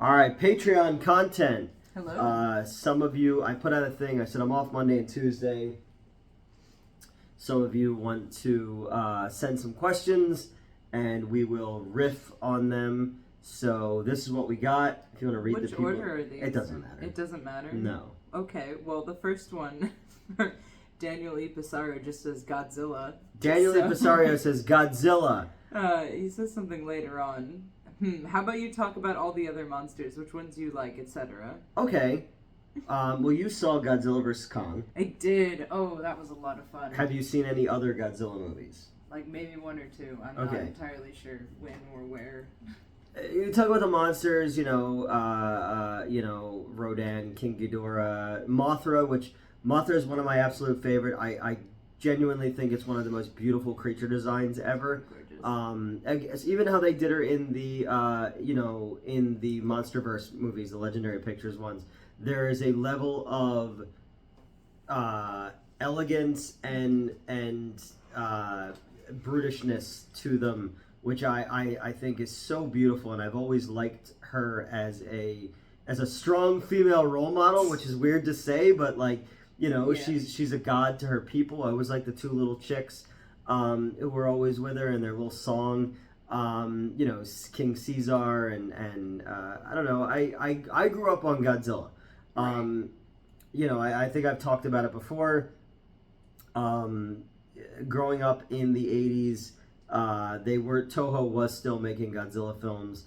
All right, Patreon content. Hello. Some of you, I put out a thing. I said I'm off Monday and Tuesday. Some of you want to send some questions, and we will riff on them. So this is what we got. If you want to read Which the people, order are these? it doesn't matter. It doesn't matter? No. Okay, well, the first one, Daniel E. Pissarro just says Godzilla. Daniel E. Pissarro says Godzilla. He says something later on. How about you talk about all the other monsters, which ones you like, etc.? Okay. Well, you saw Godzilla vs. Kong. I did. Oh, that was a lot of fun. Have you seen any other Godzilla movies? Like maybe one or two. I'm Okay. not entirely sure when or where. You talk about the monsters, Rodan, King Ghidorah, Mothra, which Mothra is one of my absolute favorite. I genuinely think it's one of the most beautiful creature designs ever. Gorgeous. I guess even how they did her in the in the MonsterVerse movies, the Legendary Pictures ones, there is a level of elegance and brutishness to them, which I think is so beautiful, and I've always liked her as a strong female role model, which is weird to say, but Yeah. she's a god to her people. I always like the two little chicks who were always with her and their little song, King Caesar and I don't know. I grew up on Godzilla. I think I've talked about it before. Growing up in the 80s, Toho was still making Godzilla films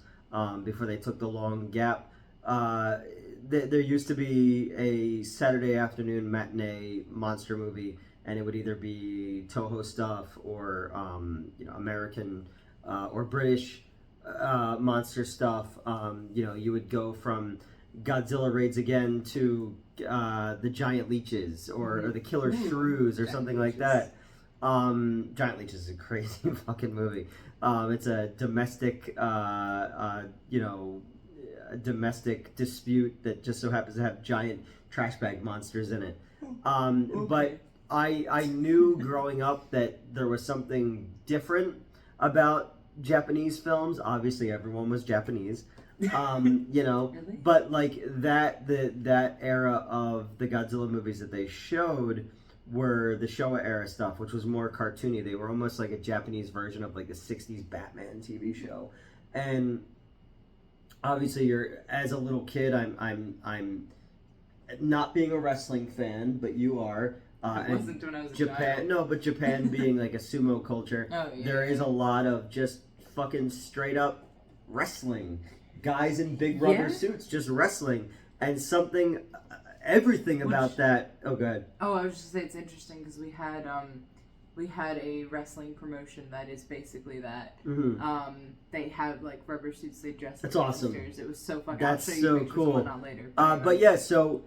before they took the long gap. There used to be a Saturday afternoon matinee monster movie, and it would either be Toho stuff or American or British monster stuff. You would go from Godzilla Raids Again to the Giant Leeches or the Killer Shrews or something like that. Giant Leeches is a crazy fucking movie. It's a domestic, domestic dispute that just so happens to have giant trash bag monsters in it. But I knew growing up that there was something different about Japanese films. Obviously, everyone was Japanese. Really? But that era of the Godzilla movies that they showed were the Showa era stuff, which was more cartoony. They were almost like a Japanese version of like the 60s Batman TV show. And obviously as a little kid, I'm not being a wrestling fan, but you are. I wasn't when I was a Japan, child. no, but Japan being like a sumo culture, Oh, yeah, there is a lot of just fucking straight up wrestling. Guys in big rubber suits just wrestling. And everything about that. Oh, good. Oh, I was just saying it's interesting because we had a wrestling promotion that is basically that. Mm-hmm. They have like rubber suits. They dress. That's as awesome. monsters. It was so fun. That's I'll show so you pictures cool. and whatnot later. But yeah, so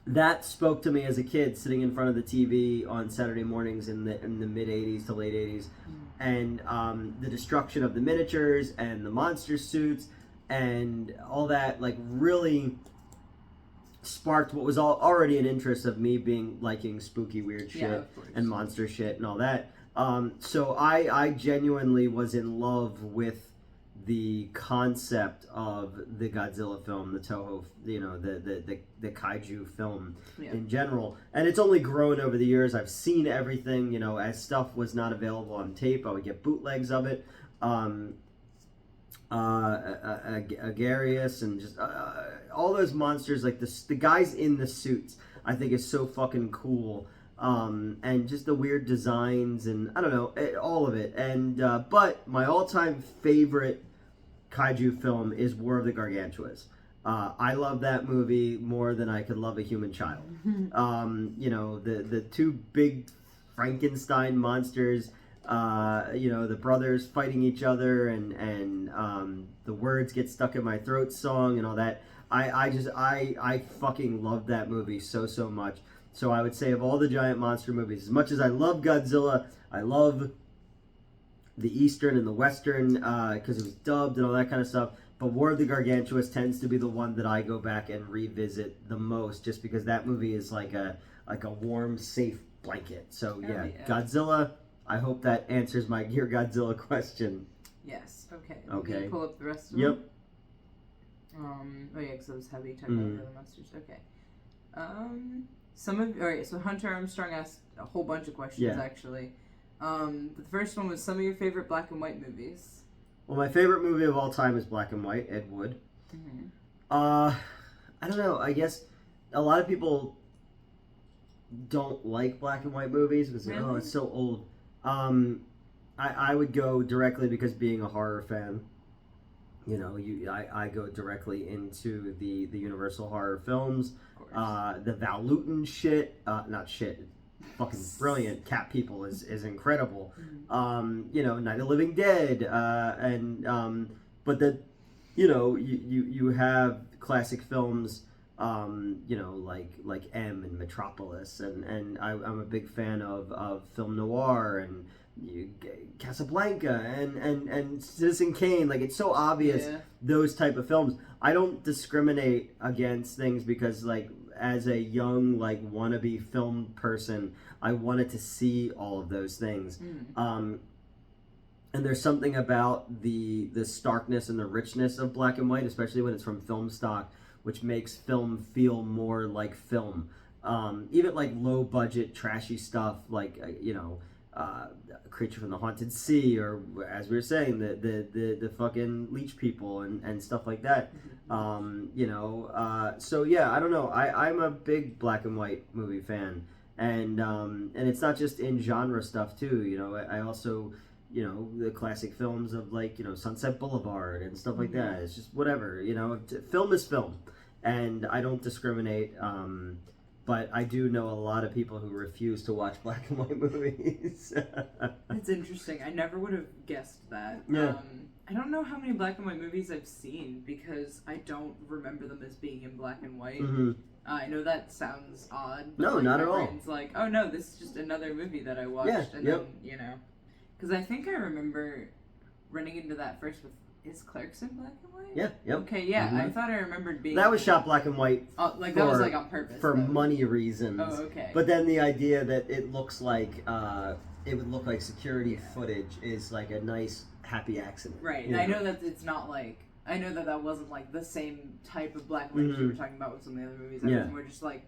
that spoke to me as a kid, sitting in front of the TV on Saturday mornings in the mid '80s to late '80s, and the destruction of the miniatures and the monster suits and all that, like, really sparked what was already an interest of me liking spooky weird shit and monster shit and all that. So I genuinely was in love with the concept of the Godzilla film, the Toho, the kaiju film in general. And it's only grown over the years. I've seen everything, as stuff was not available on tape, I would get bootlegs of it. Agarius and just all those monsters, like the guys in the suits, I think is so fucking cool. And just the weird designs and I don't know, all of it. And but my all-time favorite kaiju film is War of the Gargantuas. I love that movie more than I could love a human child. The two big Frankenstein monsters, the brothers fighting each other and the words get stuck in my throat song and all that. I fucking love that movie so much. So I would say of all the giant monster movies, as much as I love Godzilla, I love the Eastern and the Western because it was dubbed and all that kind of stuff. But War of the Gargantuas tends to be the one that I go back and revisit the most, just because that movie is like a warm, safe blanket. So yeah, Godzilla. I hope that answers my Gear Godzilla question. Yes. Okay. Okay. Can you pull up the rest of Yep. them? Oh yeah, because it was heavy talking about the other monsters. Okay. Alright, so Hunter Armstrong asked a whole bunch of questions actually. The first one was some of your favorite black and white movies. Well, my favorite movie of all time is Black and White, Ed Wood. I don't know. I guess a lot of people don't like black and white movies because oh, it's so old. I would go directly because being a horror fan, you know, I go directly into the Universal horror films, the Val Lewton shit, not shit, fucking brilliant. Cat People is incredible. You know, Night of the Living Dead, but the, you know, you have classic films. You know, like M and Metropolis, and I'm a big fan of film noir and Casablanca and Citizen Kane. Like, it's so obvious, those type of films. I don't discriminate against things because, like, as a young, like, wannabe film person, I wanted to see all of those things. And there's something about the starkness and the richness of black and white, especially when it's from film stock, which makes film feel more like film. Even like low budget, trashy stuff like, you know, Creature from the Haunted Sea, or as we were saying, the fucking Leech People and stuff like that. You know, so yeah, I don't know. I'm a big black and white movie fan. And it's not just in genre stuff too. You know, I also, you know, the classic films of, like, you know, Sunset Boulevard and stuff like that. It's just whatever, you know, film is film. And I don't discriminate, but I do know a lot of people who refuse to watch black and white movies. That's interesting. I never would have guessed that. Yeah. I don't know how many black and white movies I've seen because I don't remember them as being in black and white. I know that sounds odd. But No, like, not my at all. brain's like, oh no, this is just another movie that I watched. And then, you know. Because I think I remember running into that first with, is Clerks in black and white? Yeah, yep. Okay, yeah. I thought I remembered being... That was shot black and white. Like, that was, like, on purpose. For money reasons. Oh, okay. But then the idea that it looks like, it would look like security footage is, like, a nice, happy accident. Right, and I know that it's not, like... I know that wasn't, like, the same type of black and white you were talking about with some of the other movies. I was more just, like...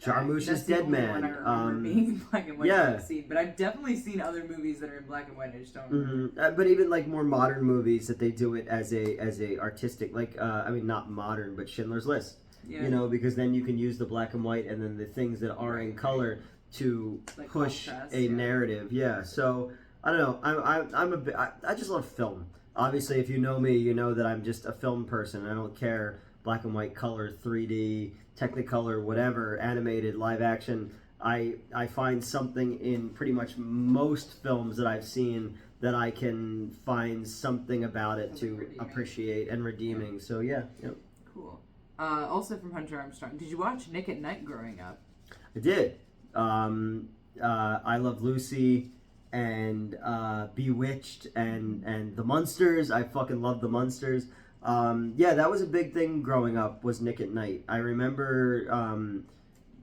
Jarmusch's Dead Man. I remember being in black and white I've seen, but I've definitely seen other movies that are in black and white. I just don't remember. But even like more modern movies that they do it as a artistic, like I mean, not modern, but Schindler's List. You know, because then you can use the black and white and then the things that are in color to like push a narrative. Yeah. So I don't know. I just love film. Obviously, if you know me, you know that I'm just a film person. I don't care black and white, color, 3D, Technicolor, whatever, animated, live action. I find something in pretty much most films that I've seen that I can find something about it to appreciate and redeeming. So yeah. Yep. Cool. Also from Hunter Armstrong, did you watch Nick at Night growing up? I did. I Love Lucy and Bewitched and The Munsters. I fucking love The Munsters. Yeah, that was a big thing growing up, was Nick at Night. I remember,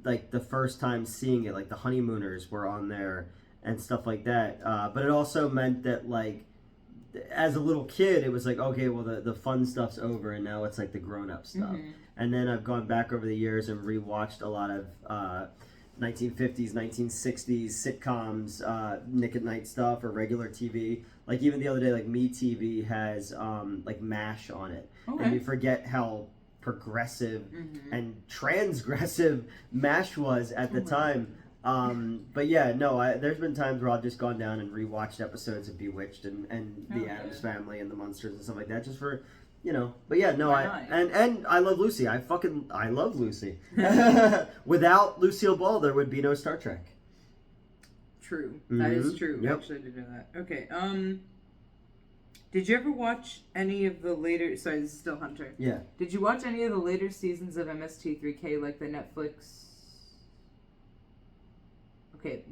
like, the first time seeing it, like, the Honeymooners were on there and stuff like that. But it also meant that, like, as a little kid, it was like, okay, well, the fun stuff's over, and now it's, like, the grown-up stuff. And then I've gone back over the years and rewatched a lot of 1950s, 1960s sitcoms, Nick at Night stuff, or regular TV. Like, even the other day, like, MeTV has like MASH on it, and you forget how progressive and transgressive MASH was at the time. But yeah, no, there's been times where I've just gone down and rewatched episodes of Bewitched and The Addams Family and The Munsters and stuff like that, just for, you know. But yeah, no, and I Love Lucy. I love Lucy. Without Lucille Ball, there would be no Star Trek. True. That is true. Yep. Actually, I did know that. Okay. Did you ever watch any of the later... Sorry, this is still Hunter. Yeah. Did you watch any of the later seasons of MST3K, like the Netflix... Okay,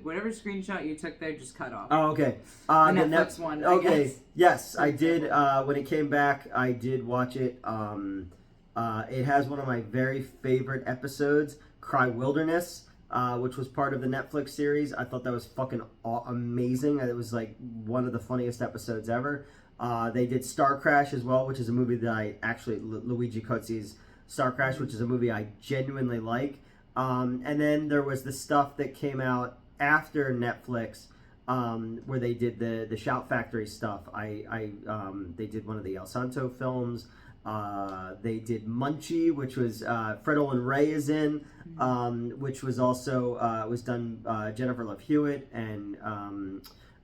whatever screenshot you took there, just cut off. Oh, okay. The Netflix one, I guess. Yes, I did. When it came back, I did watch it. It has one of my very favorite episodes, Cry Wilderness, which was part of the Netflix series. I thought that was fucking amazing. It was like one of the funniest episodes ever. They did Star Crash as well, which is a movie that I actually Luigi Cozzi's Star Crash, which is a movie I genuinely like. And then there was the stuff that came out after Netflix, where they did the Shout Factory stuff. They did one of the El Santo films. They did Munchie, which was Fred Olen Ray is in, which was also was done. Jennifer Love Hewitt and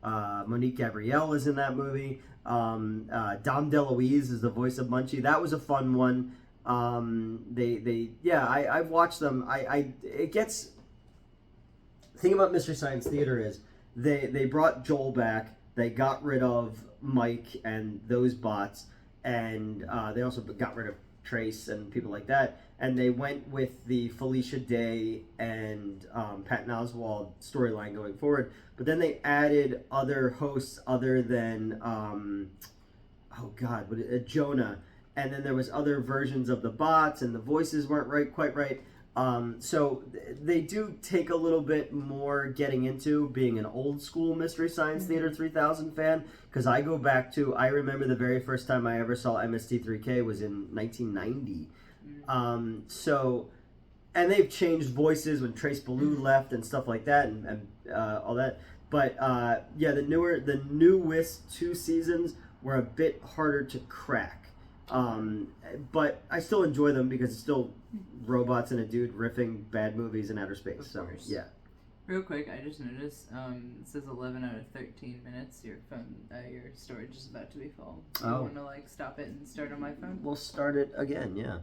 Monique Gabrielle is in that movie. Dom DeLuise is the voice of Munchie. That was a fun one. I've watched them. It gets. The thing about Mystery Science Theater is they brought Joel back. They got rid of Mike and those bots, and they also got rid of Trace and people like that. And they went with the Felicia Day and Patton Oswalt storyline going forward. But then they added other hosts other than Jonah. And then there was other versions of the bots, and the voices weren't quite right. So they do take a little bit more getting into being an old school Mystery Science Theater 3000 fan, because I remember the very first time I ever saw MST3K was in 1990. And they've changed voices when Trace Ballou left and stuff like that, and all that. But the newest 2 seasons were a bit harder to crack. But I still enjoy them because it's still robots and a dude riffing bad movies in outer space. Of so course. yeah. Real quick, I just noticed it says 11 out of 13 minutes. Your phone, your storage is about to be full. Do you want to stop it and start on my phone? We'll start it again. Yeah.